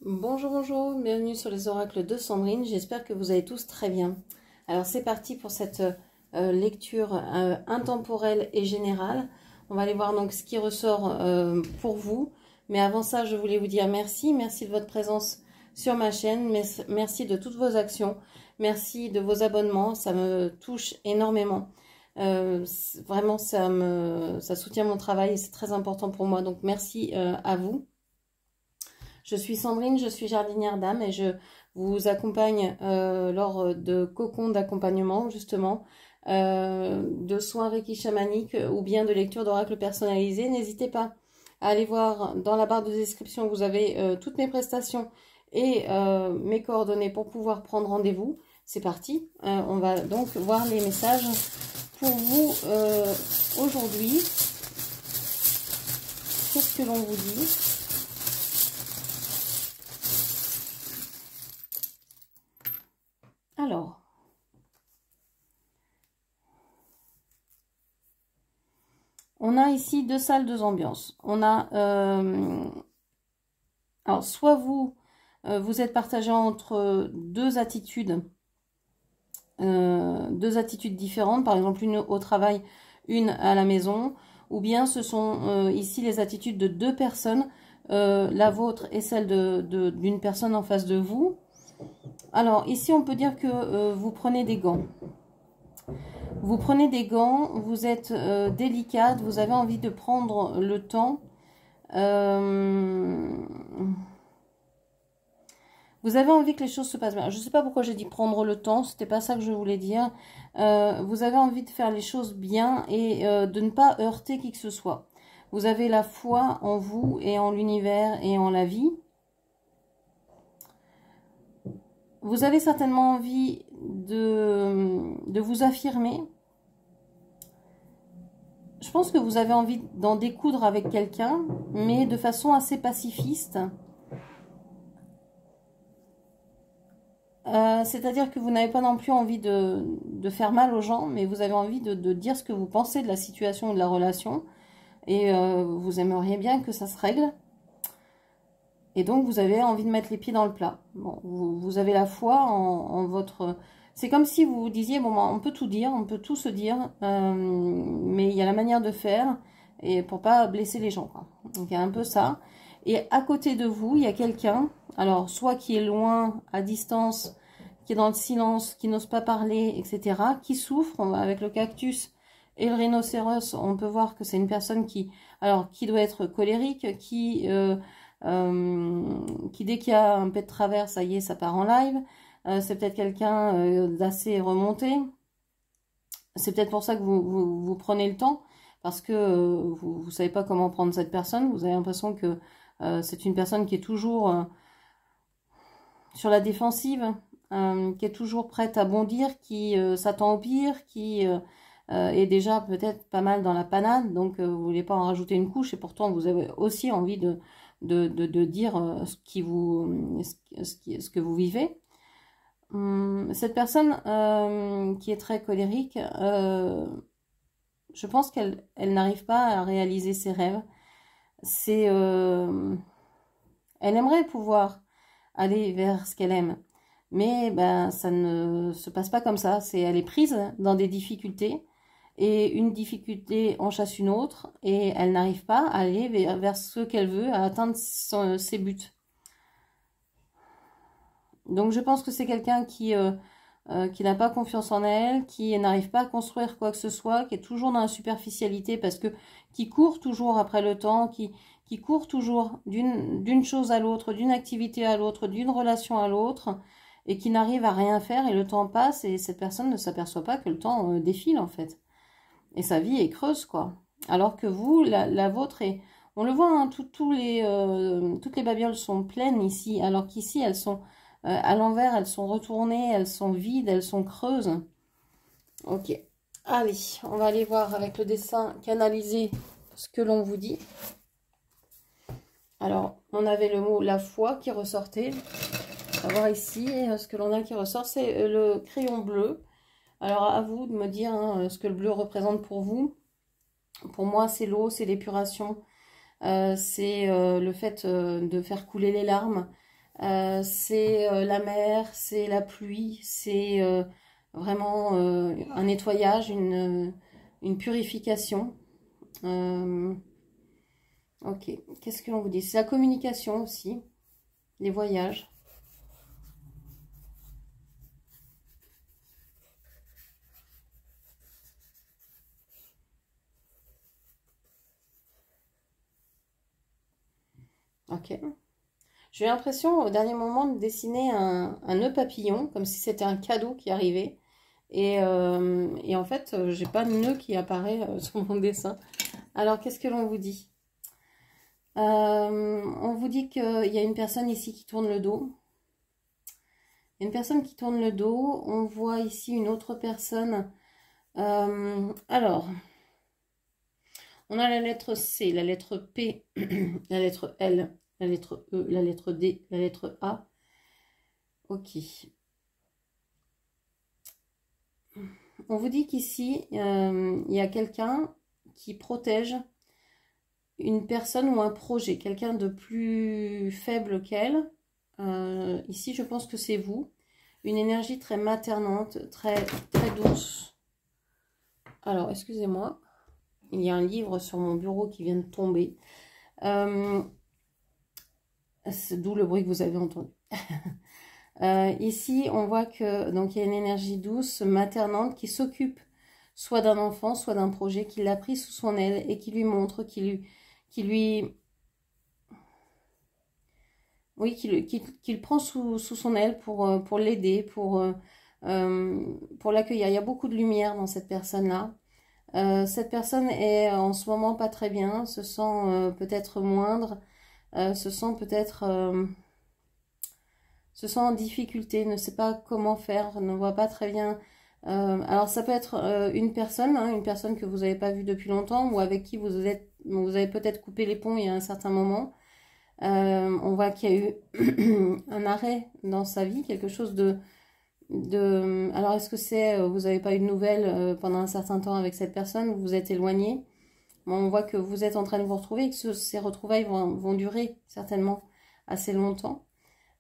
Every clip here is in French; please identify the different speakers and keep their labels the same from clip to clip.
Speaker 1: Bonjour, bonjour, bienvenue sur les oracles de Sandrine, j'espère que vous allez tous très bien. Alors c'est parti pour cette lecture intemporelle et générale. On va aller voir donc ce qui ressort pour vous. Mais avant ça, je voulais vous dire merci de votre présence sur ma chaîne, merci de toutes vos actions, merci de vos abonnements, ça me touche énormément. Vraiment, ça soutient mon travail et c'est très important pour moi, donc merci à vous. Je suis Sandrine, je suis jardinière d'âme et je vous accompagne lors de cocons d'accompagnement, justement, de soins Reiki chamaniques ou bien de lecture d'oracles personnalisés. N'hésitez pas à aller voir dans la barre de description, vous avez toutes mes prestations et mes coordonnées pour pouvoir prendre rendez-vous. C'est parti, on va donc voir les messages pour vous aujourd'hui. Qu'est-ce que l'on vous dit ? Alors, on a ici deux salles, deux ambiances. On a, alors soit vous êtes partagé entre deux attitudes différentes, par exemple une au travail, une à la maison, ou bien ce sont ici les attitudes de deux personnes, la vôtre et celle d'une personne en face de vous. Alors ici on peut dire que vous prenez des gants. Vous prenez des gants, vous êtes délicate, vous avez envie de prendre le temps. Vous avez envie que les choses se passent bien. Je ne sais pas pourquoi j'ai dit prendre le temps, c'était pas ça que je voulais dire. Vous avez envie de faire les choses bien et de ne pas heurter qui que ce soit. Vous avez la foi en vous et en l'univers et en la vie. Vous avez certainement envie de vous affirmer. Je pense que vous avez envie d'en découdre avec quelqu'un, mais de façon assez pacifiste. C'est-à-dire que vous n'avez pas non plus envie de faire mal aux gens, mais vous avez envie de dire ce que vous pensez de la situation ou de la relation. Et vous aimeriez bien que ça se règle. Et donc, vous avez envie de mettre les pieds dans le plat. Bon, vous avez la foi en votre... C'est comme si vous vous disiez, bon, on peut tout dire, on peut tout se dire, mais il y a la manière de faire, et pour pas blesser les gens, quoi. Donc, il y a un peu ça. Et à côté de vous, il y a quelqu'un, alors, soit qui est loin, à distance, qui est dans le silence, qui n'ose pas parler, etc., qui souffre. Avec le cactus et le rhinocéros, on peut voir que c'est une personne qui doit être colérique, qui dès qu'il y a un pet de travers, ça y est, ça part en live. C'est peut-être quelqu'un d'assez remonté. C'est peut-être pour ça que vous prenez le temps, parce que vous ne savez pas comment prendre cette personne. Vous avez l'impression que c'est une personne qui est toujours sur la défensive, qui est toujours prête à bondir, qui s'attend au pire, qui est déjà peut-être pas mal dans la panade, donc vous ne voulez pas en rajouter une couche, et pourtant vous avez aussi envie de dire ce que vous vivez. Cette personne qui est très colérique, je pense qu'elle n'arrive pas à réaliser ses rêves. Elle aimerait pouvoir aller vers ce qu'elle aime, mais ben, ça ne se passe pas comme ça. Elle est prise dans des difficultés, et une difficulté en chasse une autre, et elle n'arrive pas à aller vers ce qu'elle veut, à atteindre ses buts. Donc je pense que c'est quelqu'un qui n'a pas confiance en elle, qui n'arrive pas à construire quoi que ce soit, qui est toujours dans la superficialité, parce que qui court toujours après le temps, qui court toujours d'une chose à l'autre, d'une activité à l'autre, d'une relation à l'autre, et qui n'arrive à rien faire, et le temps passe, et cette personne ne s'aperçoit pas que le temps défile en fait. Et sa vie est creuse, quoi. Alors que vous, la vôtre est... On le voit, hein, toutes les babioles sont pleines ici, alors qu'ici, elles sont à l'envers, elles sont retournées, elles sont vides, elles sont creuses. Ok. Allez, on va aller voir avec le dessin canalisé ce que l'on vous dit. Alors, on avait le mot la foi qui ressortait. On va voir ici, ce que l'on a qui ressort, c'est le crayon bleu. Alors, à vous de me dire ce que le bleu représente pour vous. Pour moi, c'est l'eau, c'est l'épuration, c'est le fait de faire couler les larmes, C'est la mer, c'est la pluie, c'est vraiment un nettoyage, une purification. Ok, qu'est-ce que l'on vous dit? C'est la communication aussi, les voyages. Ok. J'ai eu l'impression au dernier moment de dessiner un nœud papillon, comme si c'était un cadeau qui arrivait. Et en fait, j'ai pas de nœud qui apparaît sur mon dessin. Alors, qu'est-ce que l'on vous dit? On vous dit qu'il y a une personne ici qui tourne le dos. Il y a une personne qui tourne le dos. On voit ici une autre personne. Alors, on a la lettre C, la lettre P, la lettre L, la lettre E, la lettre D, la lettre A. Ok. On vous dit qu'ici, il y a quelqu'un qui protège une personne ou un projet, quelqu'un de plus faible qu'elle. Ici, je pense que c'est vous. Une énergie très maternante, très, très douce. Alors, excusez-moi. Il y a un livre sur mon bureau qui vient de tomber. C'est d'où le bruit que vous avez entendu. Ici, on voit que donc il y a une énergie douce, maternante, qui s'occupe soit d'un enfant, soit d'un projet, qui l'a pris sous son aile et qui lui montre, oui, qu'il prend sous son aile pour l'aider, pour l'accueillir. Il y a beaucoup de lumière dans cette personne-là. Cette personne est en ce moment pas très bien, se sent peut-être moindre, se sent peut-être... se sent en difficulté, ne sait pas comment faire, ne voit pas très bien. Alors ça peut être une personne, hein, une personne que vous n'avez pas vue depuis longtemps ou avec qui vous avez peut-être coupé les ponts il y a un certain moment. On voit qu'il y a eu un arrêt dans sa vie, quelque chose alors est-ce que c'est, vous n'avez pas eu de nouvelles pendant un certain temps avec cette personne, vous vous êtes éloigné. Bon, on voit que vous êtes en train de vous retrouver et que ces retrouvailles vont durer certainement assez longtemps.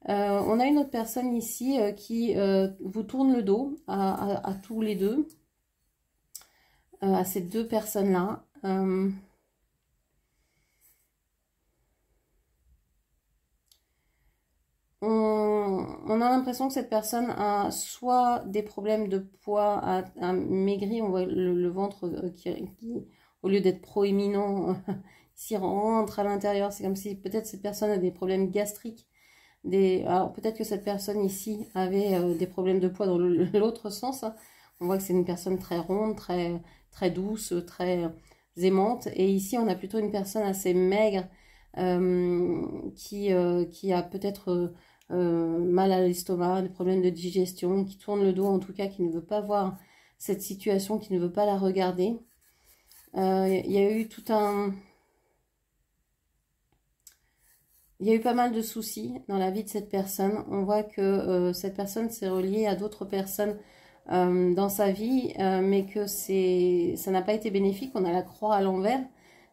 Speaker 1: On a une autre personne ici qui vous tourne le dos à tous les deux, à ces deux personnes-là. On a l'impression que cette personne a soit des problèmes de poids, a maigri, on voit le ventre qui, au lieu d'être proéminent, s'y rentre à l'intérieur. C'est comme si peut-être cette personne a des problèmes gastriques. Alors peut-être que cette personne ici avait des problèmes de poids dans l'autre sens. Hein. On voit que c'est une personne très ronde, très, très douce, très aimante. Et ici, on a plutôt une personne assez maigre qui a peut-être mal à l'estomac, des problèmes de digestion, qui tourne le dos en tout cas, qui ne veut pas voir cette situation, qui ne veut pas la regarder. Il y a eu tout un... Il y a eu pas mal de soucis dans la vie de cette personne. On voit que cette personne s'est reliée à d'autres personnes dans sa vie, mais que ça n'a pas été bénéfique. On a la croix à l'envers.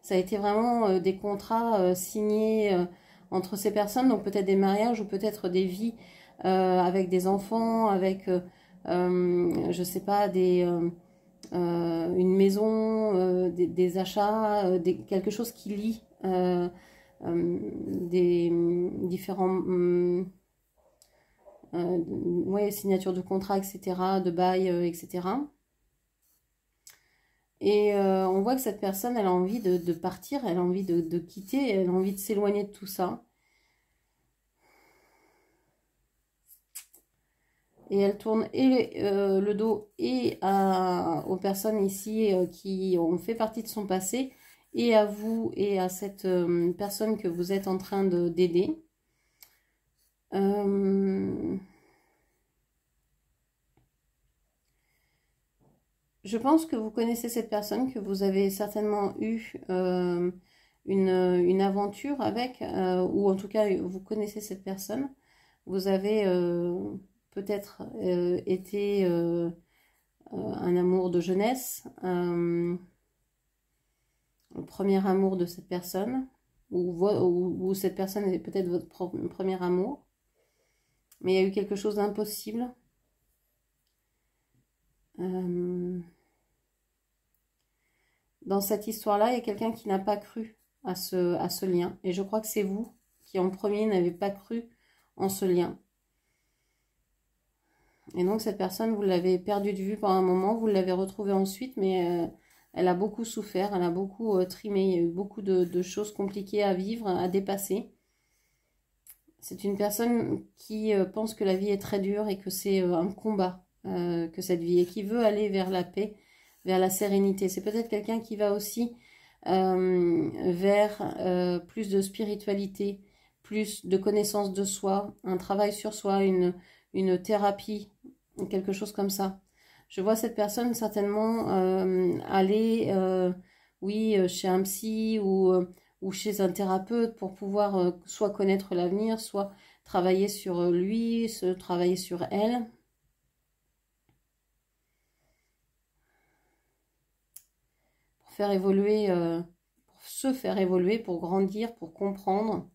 Speaker 1: Ça a été vraiment des contrats signés entre ces personnes, donc peut-être des mariages ou peut-être des vies avec des enfants, avec, je sais pas, une maison, des achats, quelque chose qui lie des différents ouais, signatures de contrats, etc., de bail, etc. Et on voit que cette personne, elle a envie de partir, elle a envie de quitter, elle a envie de s'éloigner de tout ça. Et elle tourne et le dos et aux personnes ici qui ont fait partie de son passé, et à vous et à cette personne que vous êtes en train d'aider. Je pense que vous connaissez cette personne, que vous avez certainement eu une aventure avec, ou en tout cas vous connaissez cette personne. Vous avez peut-être été un amour de jeunesse, le premier amour de cette personne, ou cette personne est peut-être votre premier amour. Mais il y a eu quelque chose d'impossible. Dans cette histoire-là, il y a quelqu'un qui n'a pas cru à ce lien. Et je crois que c'est vous qui, en premier, n'avez pas cru en ce lien. Et donc, cette personne, vous l'avez perdue de vue pendant un moment, vous l'avez retrouvée ensuite, mais elle a beaucoup souffert, elle a beaucoup trimé, il y a eu beaucoup de choses compliquées à vivre, à dépasser. C'est une personne qui pense que la vie est très dure et que c'est un combat, que cette vie, et qui veut aller vers la paix, vers la sérénité. C'est peut-être quelqu'un qui va aussi vers plus de spiritualité, plus de connaissance de soi, un travail sur soi, une thérapie, quelque chose comme ça. Je vois cette personne certainement aller, oui, chez un psy ou chez un thérapeute pour pouvoir soit connaître l'avenir, soit travailler sur lui, travailler sur elle. Pour faire évoluer, pour se faire évoluer, pour grandir, pour comprendre.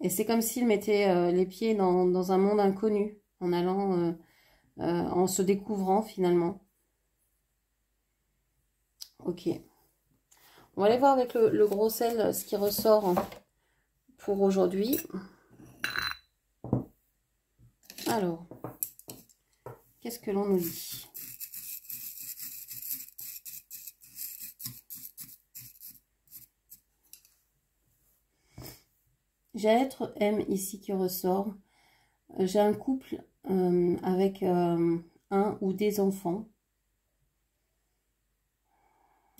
Speaker 1: Et c'est comme s'il mettait les pieds dans un monde inconnu, en allant, en se découvrant finalement. Ok. On va aller voir avec le gros sel ce qui ressort pour aujourd'hui. Alors, qu'est-ce que l'on nous dit? J'ai être M ici qui ressort. J'ai un couple avec un ou des enfants.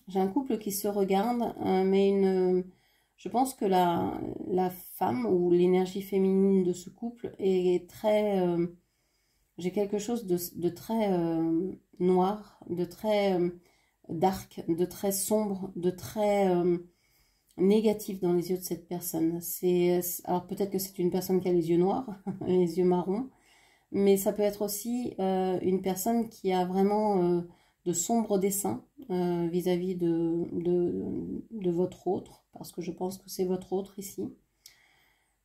Speaker 1: J'ai un couple qui se regarde, mais je pense que la femme ou l'énergie féminine de ce couple est très... j'ai quelque chose de très noir, de très dark, de très sombre, de très négatif dans les yeux de cette personne. Alors peut-être que c'est une personne qui a les yeux noirs, les yeux marrons, mais ça peut être aussi une personne qui a vraiment de sombres desseins vis-à-vis de votre autre, parce que je pense que c'est votre autre ici.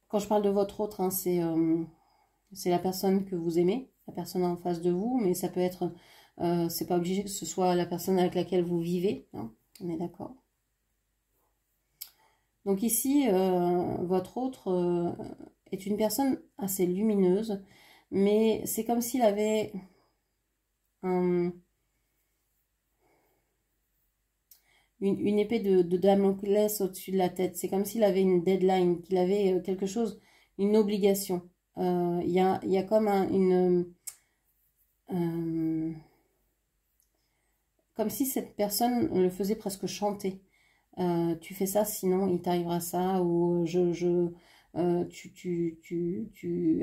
Speaker 1: Quand je parle de votre autre, hein, c'est la personne que vous aimez, la personne en face de vous, mais ça peut être, c'est pas obligé que ce soit la personne avec laquelle vous vivez, hein, on est d'accord. Donc ici, votre autre est une personne assez lumineuse, mais c'est comme s'il avait une épée de Damoclès au-dessus de la tête. C'est comme s'il avait une deadline, qu'il avait quelque chose, une obligation. Il y a comme comme si cette personne le faisait presque chanter. Tu fais ça, sinon il t'arrivera ça, ou tu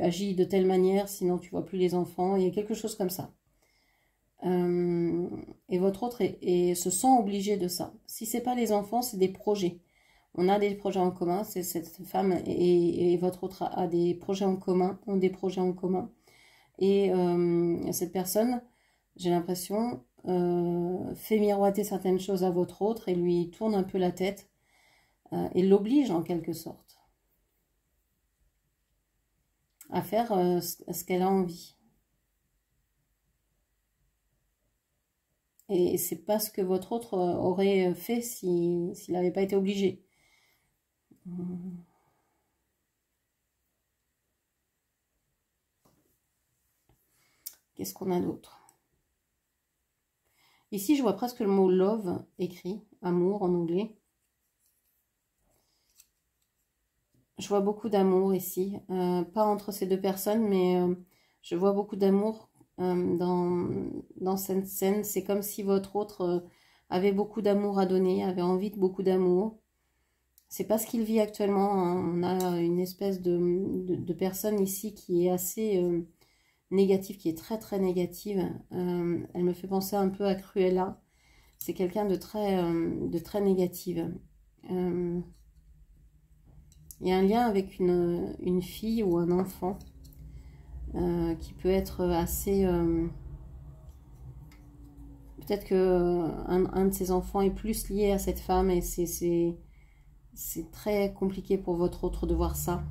Speaker 1: agis de telle manière, sinon tu vois plus les enfants. Il y a quelque chose comme ça. Et votre autre se sent obligé de ça. Si c'est pas les enfants, c'est des projets. On a des projets en commun. C'est cette femme et votre autre a des projets en commun, ont des projets en commun. Et cette personne, j'ai l'impression, fait miroiter certaines choses à votre autre et lui tourne un peu la tête et l'oblige en quelque sorte à faire ce qu'elle a envie. Et c'est pas ce que votre autre aurait fait s'il n'avait pas été obligé. Qu'est-ce qu'on a d'autre? Ici, je vois presque le mot love écrit, amour en anglais. Je vois beaucoup d'amour ici, pas entre ces deux personnes, mais je vois beaucoup d'amour dans cette scène. C'est comme si votre autre avait beaucoup d'amour à donner, avait envie de beaucoup d'amour. C'est pas ce qu'il vit actuellement, hein. On a une espèce de personne ici qui est assez négative, qui est très très négative. Elle me fait penser un peu à Cruella. C'est quelqu'un de très négative. Il y a un lien avec une fille ou un enfant qui peut être assez... peut-être qu'un de ses enfants est plus lié à cette femme et c'est très compliqué pour votre autre de voir ça.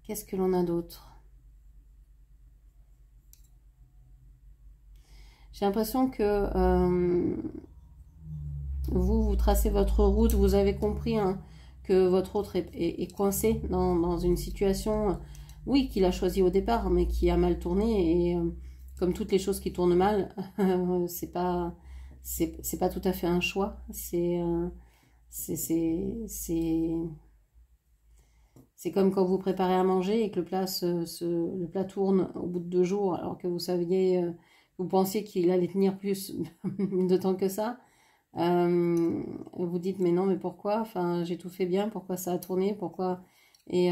Speaker 1: Qu'est-ce que l'on a d'autre? J'ai l'impression que vous tracez votre route, vous avez compris hein, que votre autre est coincé dans une situation, oui, qu'il a choisi au départ, mais qui a mal tourné. Et comme toutes les choses qui tournent mal, c'est pas tout à fait un choix. C'est comme quand vous préparez à manger et que le plat tourne au bout de 2 jours, alors que vous saviez, vous pensiez qu'il allait tenir plus de temps que ça. Vous dites mais non mais pourquoi, enfin j'ai tout fait bien, pourquoi ça a tourné, pourquoi et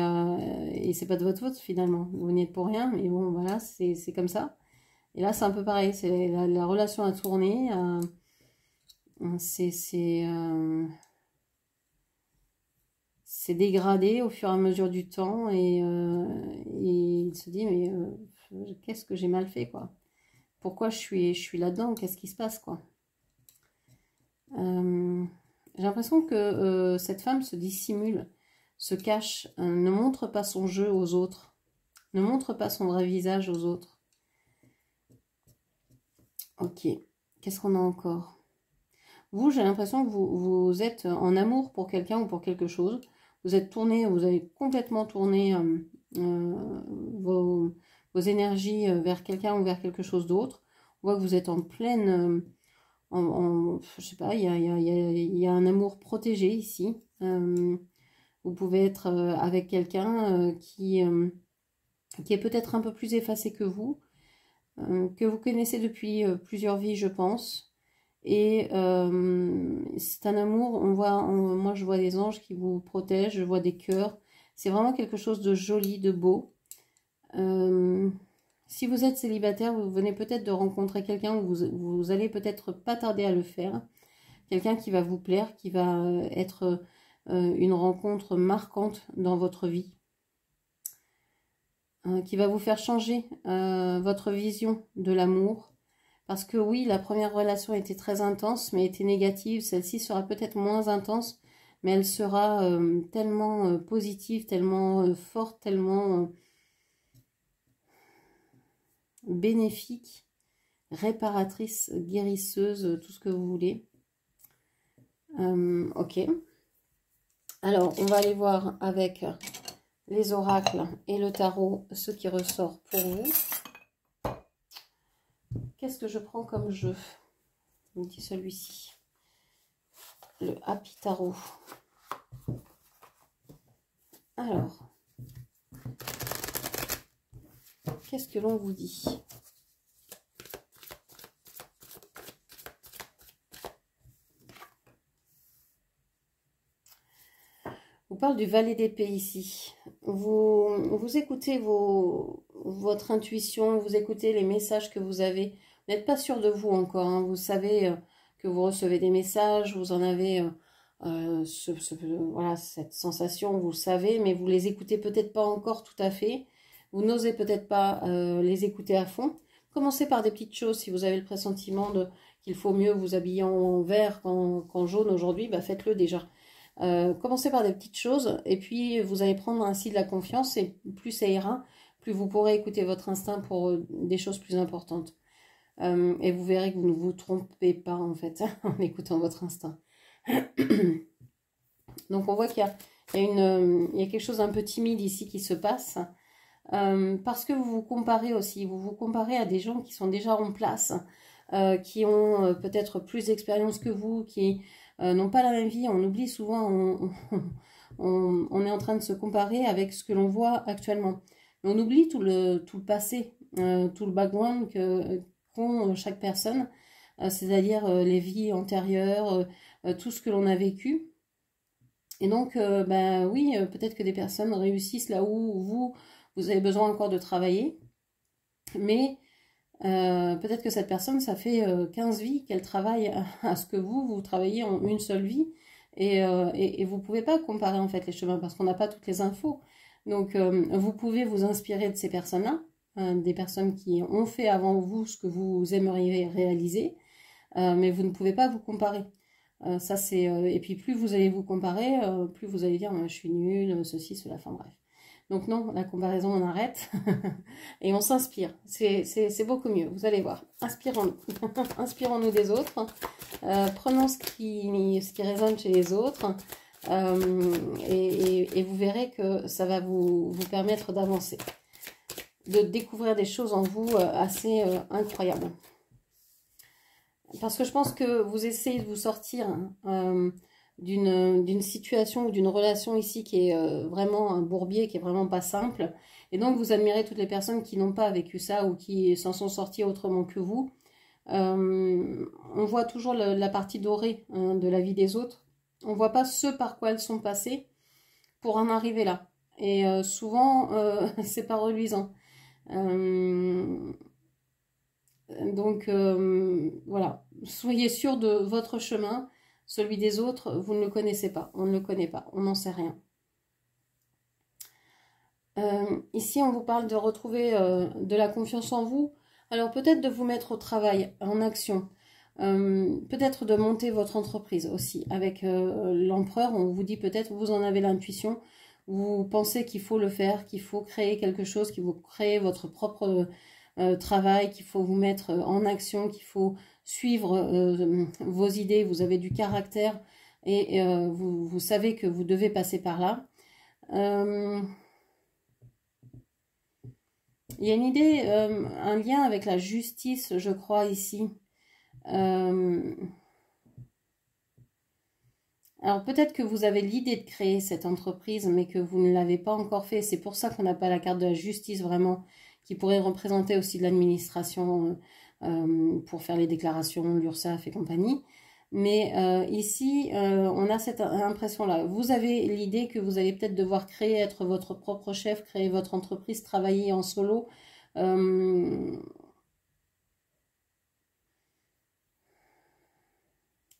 Speaker 1: c'est pas de votre faute finalement, vous n'y êtes pour rien, mais bon voilà c'est comme ça. Et là c'est un peu pareil, c'est la relation a tourné, c'est dégradé au fur et à mesure du temps et il se dit mais qu'est-ce que j'ai mal fait quoi, pourquoi je suis là-dedans, qu'est-ce qui se passe quoi. J'ai l'impression que cette femme se dissimule, se cache, ne montre pas son jeu aux autres, ne montre pas son vrai visage aux autres. Ok, qu'est-ce qu'on a encore? Vous, j'ai l'impression que vous êtes en amour pour quelqu'un ou pour quelque chose. Vous êtes tourné, vous avez complètement tourné vos énergies vers quelqu'un ou vers quelque chose d'autre. On voit que vous êtes en pleine... je sais pas, il y a un amour protégé ici. Vous pouvez être avec quelqu'un qui est peut-être un peu plus effacé que vous connaissez depuis plusieurs vies, je pense. Et c'est un amour, moi je vois des anges qui vous protègent, je vois des cœurs. C'est vraiment quelque chose de joli, de beau. Si vous êtes célibataire, vous venez peut-être de rencontrer quelqu'un, vous allez peut-être pas tarder à le faire. Quelqu'un qui va vous plaire, qui va être une rencontre marquante dans votre vie. Qui va vous faire changer votre vision de l'amour. Parce que oui, la première relation était très intense, mais était négative. Celle-ci sera peut-être moins intense, mais elle sera tellement positive, tellement forte, tellement bénéfique, réparatrice, guérisseuse, tout ce que vous voulez. Ok. Alors, on va aller voir avec les oracles et le tarot ce qui ressort pour vous. Qu'est-ce que je prends comme jeu? On dit celui-ci. Le Happy Tarot. Alors, qu'est-ce que l'on vous dit? On parle du valet d'épée ici. Vous écoutez votre intuition, vous écoutez les messages que vous avez. Vous n'êtes pas sûr de vous encore. Hein. Vous savez que vous recevez des messages, vous en avez voilà, cette sensation, vous le savez, mais vous les écoutez peut-être pas encore tout à fait. Vous n'osez peut-être pas les écouter à fond. Commencez par des petites choses. Si vous avez le pressentiment qu'il faut mieux vous habiller en vert qu'en jaune aujourd'hui, bah faites-le déjà. Commencez par des petites choses et puis vous allez prendre ainsi de la confiance et plus ça ira, plus vous pourrez écouter votre instinct pour des choses plus importantes. Et vous verrez que vous ne vous trompez pas en fait en écoutant votre instinct. Donc on voit qu'il y a quelque chose d'un peu timide ici qui se passe. Parce que vous vous comparez aussi, vous vous comparez à des gens qui sont déjà en place, qui ont peut-être plus d'expérience que vous, qui n'ont pas la même vie. On oublie souvent, on est en train de se comparer avec ce que l'on voit actuellement. Mais on oublie tout le passé, tout le background qu'ont chaque personne, c'est-à-dire les vies antérieures, tout ce que l'on a vécu. Et donc, ben oui, peut-être que des personnes réussissent là où vous avez besoin encore de travailler. Mais peut-être que cette personne, ça fait 15 vies qu'elle travaille à ce que vous travaillez en une seule vie. Et vous ne pouvez pas comparer en fait les chemins parce qu'on n'a pas toutes les infos. Donc, vous pouvez vous inspirer de ces personnes-là, des personnes qui ont fait avant vous ce que vous aimeriez réaliser, mais vous ne pouvez pas vous comparer. Ça c'est et puis plus vous allez vous comparer, plus vous allez dire moi, je suis nulle, ceci, cela, enfin bref. Donc non, la comparaison on arrête et on s'inspire. C'est beaucoup mieux. Vous allez voir. Inspirons-nous, inspirons-nous des autres. Prenons ce qui résonne chez les autres et vous verrez que ça va vous permettre d'avancer, de découvrir des choses en vous assez incroyables. Parce que je pense que vous essayez de vous sortir d'une situation ou d'une relation ici qui est vraiment un bourbier, qui est vraiment pas simple. Et donc vous admirez toutes les personnes qui n'ont pas vécu ça ou qui s'en sont sorties autrement que vous. On voit toujours la partie dorée de la vie des autres. On voit pas ce par quoi elles sont passées pour en arriver là. Et souvent, c'est pas reluisant. Donc voilà, soyez sûr de votre chemin, celui des autres, vous ne le connaissez pas, on ne le connaît pas, on n'en sait rien. Ici, on vous parle de retrouver de la confiance en vous, alors peut-être de vous mettre au travail, en action, peut-être de monter votre entreprise aussi. Avec l'empereur, on vous dit peut-être, vous en avez l'intuition, vous pensez qu'il faut le faire, qu'il faut créer quelque chose, qu'il faut créer votre propre travail, qu'il faut vous mettre en action, qu'il faut suivre vos idées, vous avez du caractère et vous savez que vous devez passer par là. Il y a une idée, un lien avec la justice, je crois, ici. Alors peut-être que vous avez l'idée de créer cette entreprise, mais que vous ne l'avez pas encore fait. C'est pour ça qu'on n'a pas la carte de la justice vraiment, qui pourrait représenter aussi de l'administration pour faire les déclarations, l'URSSAF et compagnie. Mais ici, on a cette impression-là. Vous avez l'idée que vous allez peut-être devoir créer, être votre propre chef, créer votre entreprise, travailler en solo.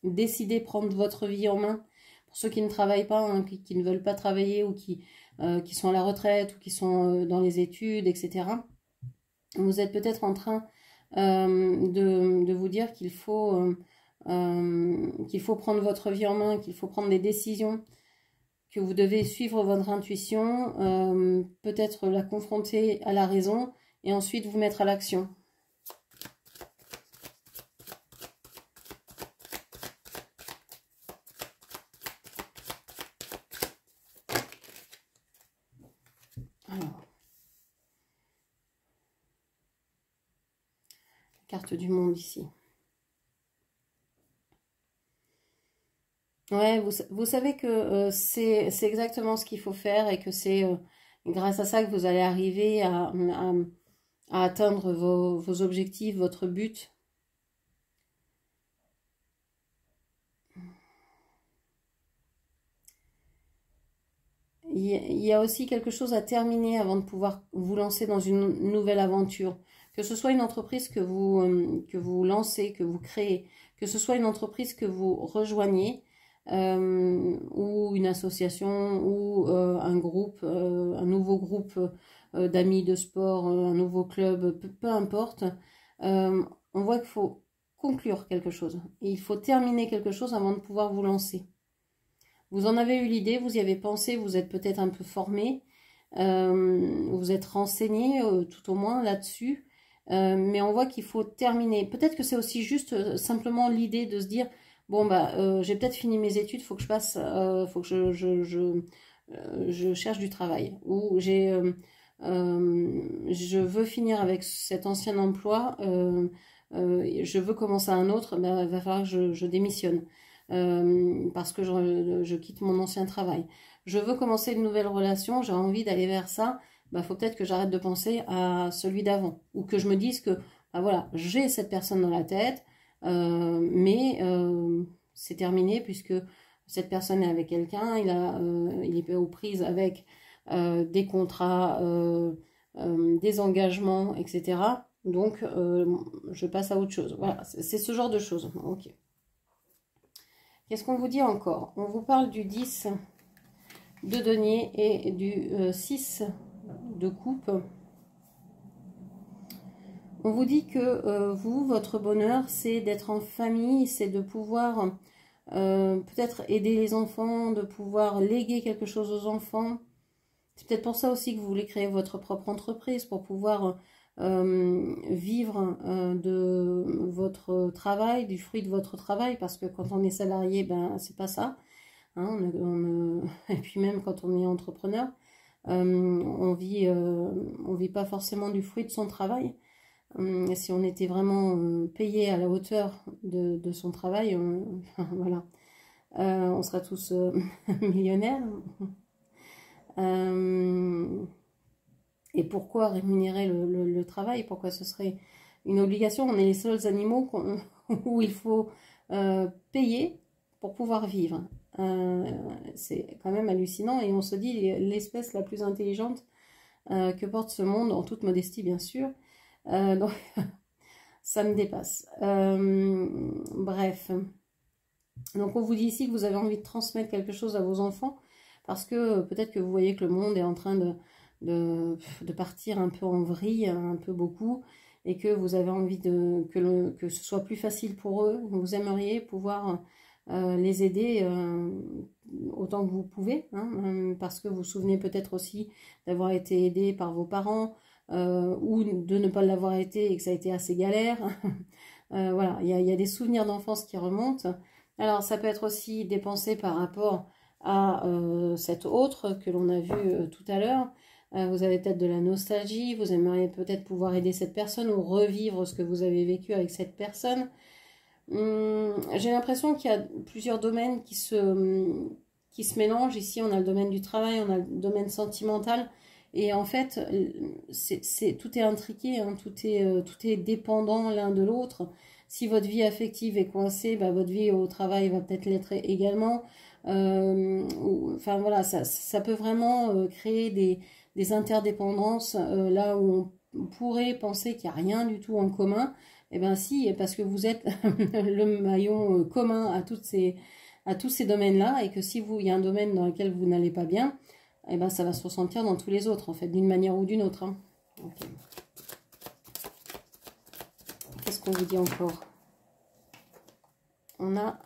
Speaker 1: Décider prendre votre vie en main. Pour ceux qui ne travaillent pas, hein, qui ne veulent pas travailler ou qui sont à la retraite ou qui sont dans les études, etc. Vous êtes peut-être en train de vous dire qu'il faut prendre votre vie en main, qu'il faut prendre des décisions, que vous devez suivre votre intuition, peut-être la confronter à la raison et ensuite vous mettre à l'action. Alors, carte du monde ici. Ouais, vous savez que c'est exactement ce qu'il faut faire et que c'est grâce à ça que vous allez arriver à atteindre vos objectifs, votre but. Il y a aussi quelque chose à terminer avant de pouvoir vous lancer dans une nouvelle aventure. Que ce soit une entreprise que vous lancez, que vous créez, que ce soit une entreprise que vous rejoignez, ou une association, ou un groupe, un nouveau groupe d'amis de sport, un nouveau club, peu importe. On voit qu'il faut conclure quelque chose. Et il faut terminer quelque chose avant de pouvoir vous lancer. Vous en avez eu l'idée, vous y avez pensé, vous êtes peut-être un peu formé, vous êtes renseigné tout au moins là-dessus, mais on voit qu'il faut terminer. Peut-être que c'est aussi juste simplement l'idée de se dire, bon bah j'ai peut-être fini mes études, faut que je passe, faut que je cherche du travail, ou je veux finir avec cet ancien emploi, je veux commencer un autre, bah, il va falloir que je démissionne. Parce que je quitte mon ancien travail. Je veux commencer une nouvelle relation, j'ai envie d'aller vers ça, bah, faut peut-être que j'arrête de penser à celui d'avant. Ou que je me dise que, bah, voilà, j'ai cette personne dans la tête, mais c'est terminé puisque cette personne est avec quelqu'un, il est aux prises avec des contrats, des engagements, etc. Donc, je passe à autre chose. Voilà, c'est ce genre de choses. Ok. Qu'est-ce qu'on vous dit encore? On vous parle du 10 de denier et du 6 de coupe. On vous dit que vous, votre bonheur, c'est d'être en famille, c'est de pouvoir peut-être aider les enfants, de pouvoir léguer quelque chose aux enfants. C'est peut-être pour ça aussi que vous voulez créer votre propre entreprise, pour pouvoir vivre de votre travail, du fruit de votre travail, parce que quand on est salarié, ben c'est pas ça. Hein, et puis même quand on est entrepreneur, on vit pas forcément du fruit de son travail. Si on était vraiment payé à la hauteur de son travail, voilà, on serait tous millionnaires. Et pourquoi rémunérer le travail? Pourquoi ce serait une obligation? On est les seuls animaux où il faut payer pour pouvoir vivre. C'est quand même hallucinant et on se dit l'espèce la plus intelligente que porte ce monde, en toute modestie bien sûr. Donc ça me dépasse. Bref. Donc on vous dit ici que vous avez envie de transmettre quelque chose à vos enfants parce que peut-être que vous voyez que le monde est en train de partir un peu en vrille, un peu beaucoup, et que vous avez envie que ce soit plus facile pour eux. Vous aimeriez pouvoir les aider autant que vous pouvez, hein, parce que vous vous souvenez peut-être aussi d'avoir été aidé par vos parents ou de ne pas l'avoir été et que ça a été assez galère. Voilà, il y a des souvenirs d'enfance qui remontent. Alors ça peut être aussi dépensé par rapport à cette autre que l'on a vue tout à l'heure. Vous avez peut-être de la nostalgie, vous aimeriez peut-être pouvoir aider cette personne ou revivre ce que vous avez vécu avec cette personne. J'ai l'impression qu'il y a plusieurs domaines qui se mélangent. Ici, on a le domaine du travail, on a le domaine sentimental. Et en fait, tout est intriqué, hein, tout est dépendant l'un de l'autre. Si votre vie affective est coincée, bah, votre vie au travail va peut-être l'être également. Enfin voilà, ça peut vraiment créer des interdépendances là où on pourrait penser qu'il n'y a rien du tout en commun. Eh bien si, parce que vous êtes le maillon commun à tous ces domaines-là, et que si il y a un domaine dans lequel vous n'allez pas bien, eh ben ça va se ressentir dans tous les autres, en fait, d'une manière ou d'une autre. Hein. Okay. Qu'est-ce qu'on vous dit encore? On a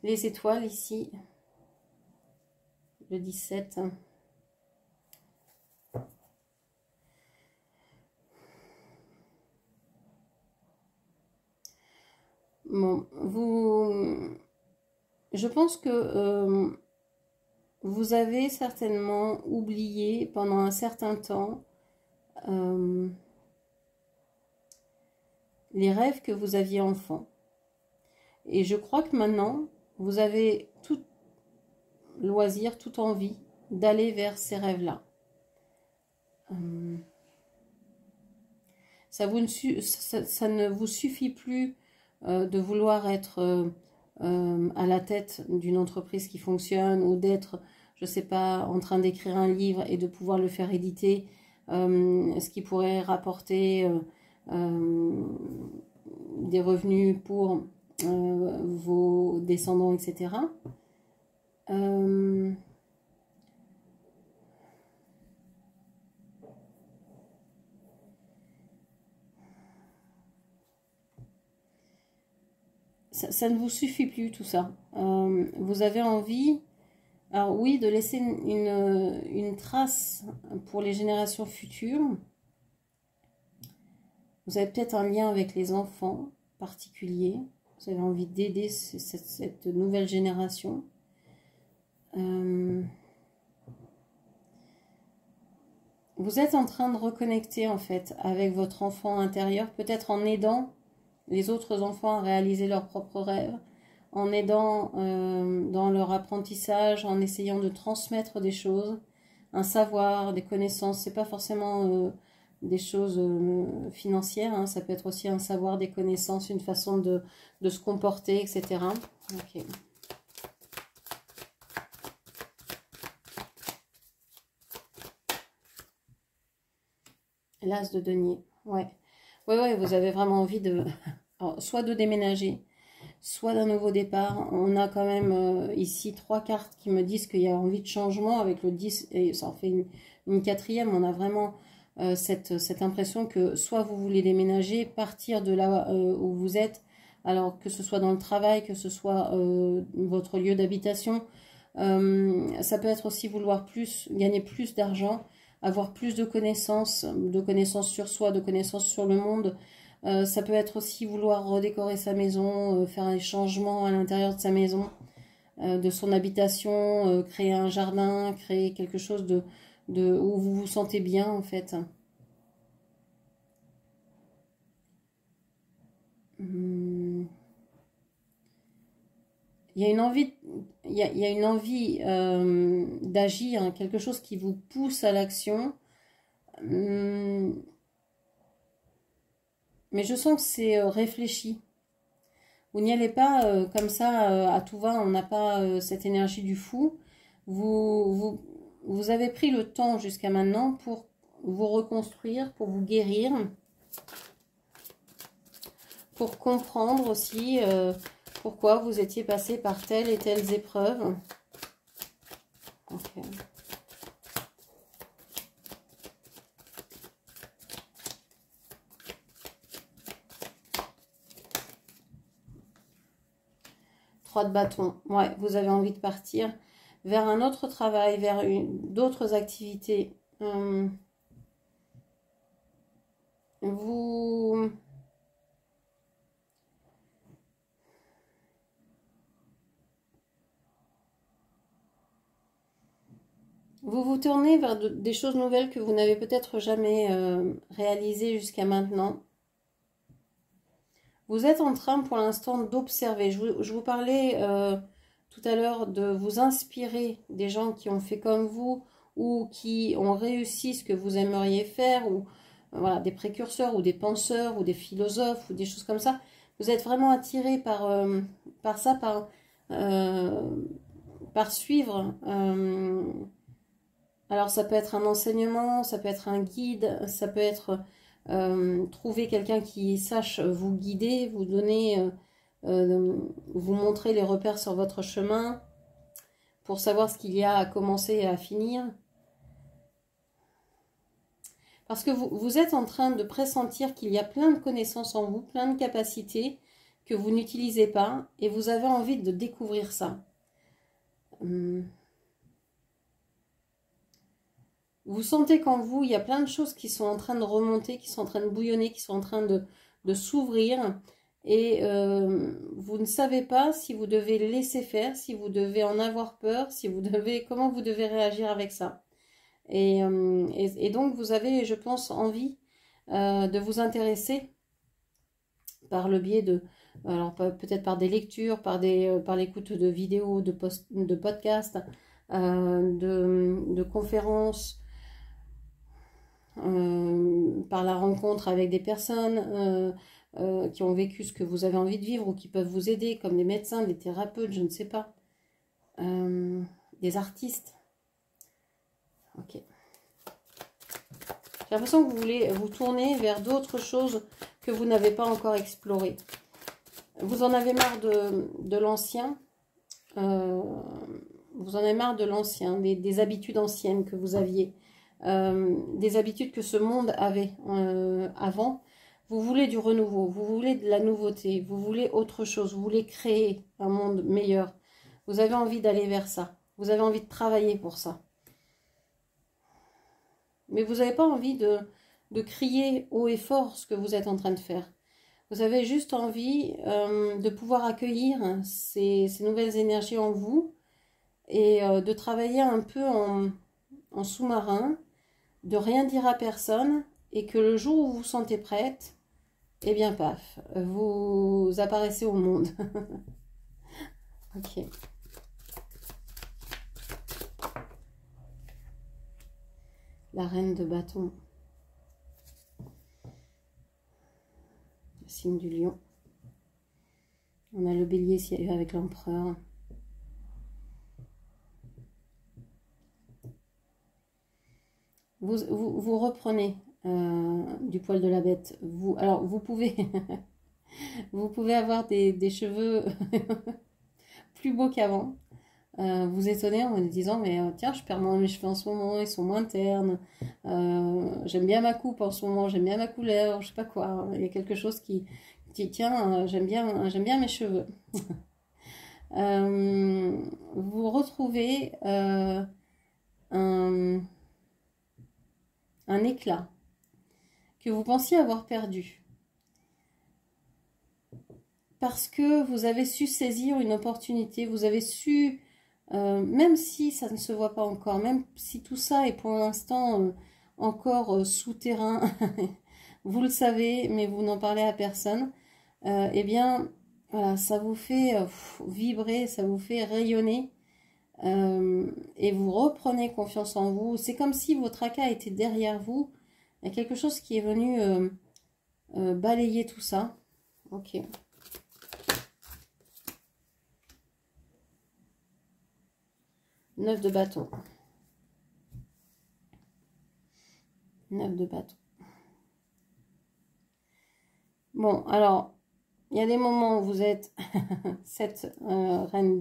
Speaker 1: les étoiles ici, le 17. Bon, je pense que vous avez certainement oublié pendant un certain temps les rêves que vous aviez enfant. Et je crois que maintenant, vous avez tout loisir, toute envie d'aller vers ces rêves-là. Ça ne vous suffit plus de vouloir être à la tête d'une entreprise qui fonctionne ou d'être, je ne sais pas, en train d'écrire un livre et de pouvoir le faire éditer, ce qui pourrait rapporter des revenus pour vos descendants, etc. Ça ne vous suffit plus tout ça. Vous avez envie, alors oui, de laisser une trace pour les générations futures. Vous avez peut-être un lien avec les enfants particuliers. Vous avez envie d'aider cette nouvelle génération. Vous êtes en train de reconnecter en fait avec votre enfant intérieur, peut-être en aidant les autres enfants à réaliser leurs propres rêves, en aidant dans leur apprentissage, en essayant de transmettre des choses, un savoir, des connaissances. C'est pas forcément des choses financières, hein, ça peut être aussi un savoir, des connaissances, une façon de se comporter, etc. Ok. L'as de denier, ouais. Ouais, vous avez vraiment envie de, alors, soit de déménager, soit d'un nouveau départ. On a quand même ici 3 cartes qui me disent qu'il y a envie de changement avec le 10, et ça en fait une quatrième. On a vraiment cette impression que soit vous voulez déménager, partir de là où vous êtes, Alors que ce soit dans le travail, que ce soit votre lieu d'habitation. Ça peut être aussi vouloir plus, gagner plus d'argent, avoir plus de connaissances sur soi, de connaissances sur le monde. Ça peut être aussi vouloir redécorer sa maison, faire des changements à l'intérieur de sa maison, de son habitation, créer un jardin, créer quelque chose où vous vous sentez bien en fait. Il y a une envie, d'agir, hein, quelque chose qui vous pousse à l'action. Mais je sens que c'est réfléchi. Vous n'y allez pas comme ça à tout va, on n'a pas cette énergie du fou. Vous avez pris le temps jusqu'à maintenant pour vous reconstruire, pour vous guérir, pour comprendre aussi pourquoi vous étiez passé par telles et telles épreuves. Okay. De bâton. Ouais, vous avez envie de partir vers un autre travail, vers d'autres activités. Vous vous tournez vers des choses nouvelles que vous n'avez peut-être jamais réalisées jusqu'à maintenant. Vous êtes en train pour l'instant d'observer. Je vous parlais tout à l'heure de vous inspirer des gens qui ont fait comme vous ou qui ont réussi ce que vous aimeriez faire, ou voilà, des précurseurs ou des penseurs ou des philosophes ou des choses comme ça. Vous êtes vraiment attiré par ça, par suivre. Alors ça peut être un enseignement, ça peut être un guide, ça peut être... trouver quelqu'un qui sache vous guider, vous donner, vous montrer les repères sur votre chemin pour savoir ce qu'il y a à commencer et à finir. Parce que vous êtes en train de pressentir qu'il y a plein de connaissances en vous, plein de capacités que vous n'utilisez pas et vous avez envie de découvrir ça. Vous sentez qu'en vous, il y a plein de choses qui sont en train de remonter, qui sont en train de bouillonner, qui sont en train de s'ouvrir. Et vous ne savez pas si vous devez laisser faire, si vous devez en avoir peur, comment vous devez réagir avec ça. Et donc, vous avez, je pense, envie de vous intéresser par le biais alors peut-être par des lectures, par l'écoute de vidéos, de podcasts, de conférences, par la rencontre avec des personnes qui ont vécu ce que vous avez envie de vivre ou qui peuvent vous aider, comme des médecins, des thérapeutes, je ne sais pas, des artistes. Ok. J'ai l'impression que vous voulez vous tourner vers d'autres choses que vous n'avez pas encore explorées. Vous en avez marre de l'ancien. Vous en avez marre de l'ancien, des habitudes anciennes que vous aviez. Des habitudes que ce monde avait avant. Vous voulez du renouveau, vous voulez de la nouveauté, vous voulez autre chose, vous voulez créer un monde meilleur. Vous avez envie d'aller vers ça, vous avez envie de travailler pour ça. Mais vous n'avez pas envie de crier haut et fort ce que vous êtes en train de faire. Vous avez juste envie de pouvoir accueillir ces nouvelles énergies en vous et de travailler un peu en sous-marin, de rien dire à personne, et que le jour où vous vous sentez prête, eh bien paf, vous apparaissez au monde. Ok. La reine de bâton. Le signe du lion. On a le bélier avec l'empereur. Vous reprenez du poil de la bête. Alors, vous pouvez, vous pouvez avoir des cheveux plus beaux qu'avant. Vous étonnez en me disant, mais tiens, je perds moins mes cheveux en ce moment, ils sont moins ternes. J'aime bien ma coupe en ce moment, j'aime bien ma couleur, je sais pas quoi. Il y a quelque chose qui dit, tiens, j'aime bien mes cheveux. Vous retrouvez un éclat que vous pensiez avoir perdu. Parce que vous avez su saisir une opportunité, vous avez su, même si ça ne se voit pas encore, même si tout ça est pour l'instant encore souterrain, vous le savez, mais vous n'en parlez à personne, eh bien, voilà, ça vous fait vibrer, ça vous fait rayonner, et vous reprenez confiance en vous. C'est comme si votre tracas était derrière vous, il y a quelque chose qui est venu balayer tout ça. Ok. 9 de bâton. 9 de bâton. Bon, alors, il y a des moments où vous êtes cette reine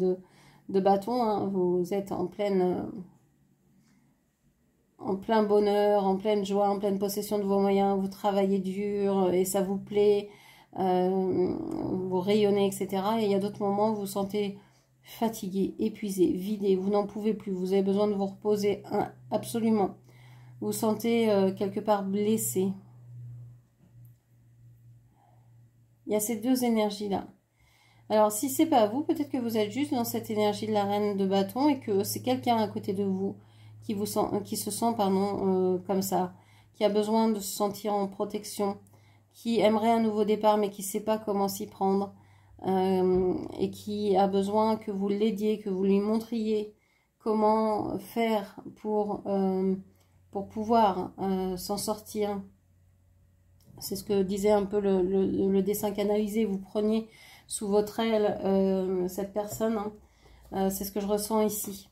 Speaker 1: de bâton, hein, vous êtes en plein bonheur, en pleine joie, en pleine possession de vos moyens, vous travaillez dur et ça vous plaît, vous rayonnez, etc. Et il y a d'autres moments où vous vous sentez fatigué, épuisé, vidé, vous n'en pouvez plus, vous avez besoin de vous reposer absolument. Vous vous sentez quelque part blessé. Il y a ces deux énergies-là. Alors, si c'est pas vous, peut-être que vous êtes juste dans cette énergie de la reine de bâton et que c'est quelqu'un à côté de vous qui se sent comme ça, qui a besoin de se sentir en protection, qui aimerait un nouveau départ mais qui ne sait pas comment s'y prendre, et qui a besoin que vous l'aidiez, que vous lui montriez comment faire pour pouvoir s'en sortir. C'est ce que disait un peu le dessin canalisé. Vous preniez sous votre aile cette personne. Hein. C'est ce que je ressens ici.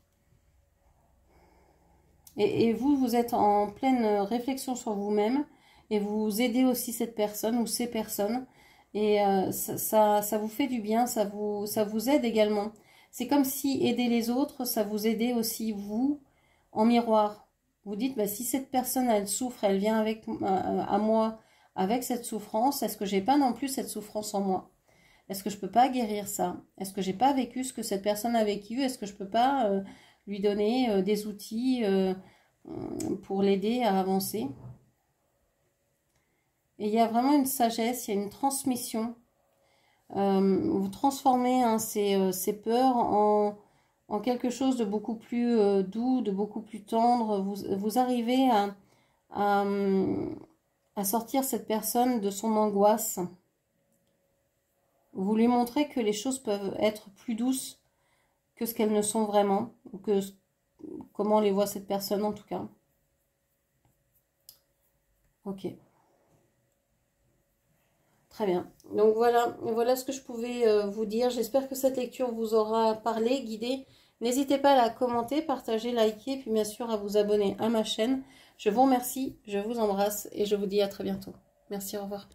Speaker 1: Et vous êtes en pleine réflexion sur vous-même. Et vous aidez aussi cette personne ou ces personnes. Et ça vous fait du bien, ça vous aide également. C'est comme si aider les autres, ça vous aidait aussi vous en miroir. Vous dites, bah, si cette personne, elle souffre, elle vient à moi avec cette souffrance, est-ce que j'ai pas non plus cette souffrance en moi? Est-ce que je peux pas guérir ça? Est-ce que j'ai pas vécu ce que cette personne a vécu? Est-ce que je peux pas lui donner des outils pour l'aider à avancer? Et il y a vraiment une sagesse, il y a une transmission. Vous transformez hein, ces peurs en quelque chose de beaucoup plus doux, de beaucoup plus tendre. Vous arrivez à sortir cette personne de son angoisse. Vous lui montrez que les choses peuvent être plus douces que ce qu'elles ne sont vraiment, ou comment les voit cette personne en tout cas. Ok. Très bien. Donc voilà ce que je pouvais vous dire. J'espère que cette lecture vous aura parlé, guidé. N'hésitez pas à la commenter, partager, liker, puis bien sûr à vous abonner à ma chaîne. Je vous remercie, je vous embrasse et je vous dis à très bientôt. Merci, au revoir.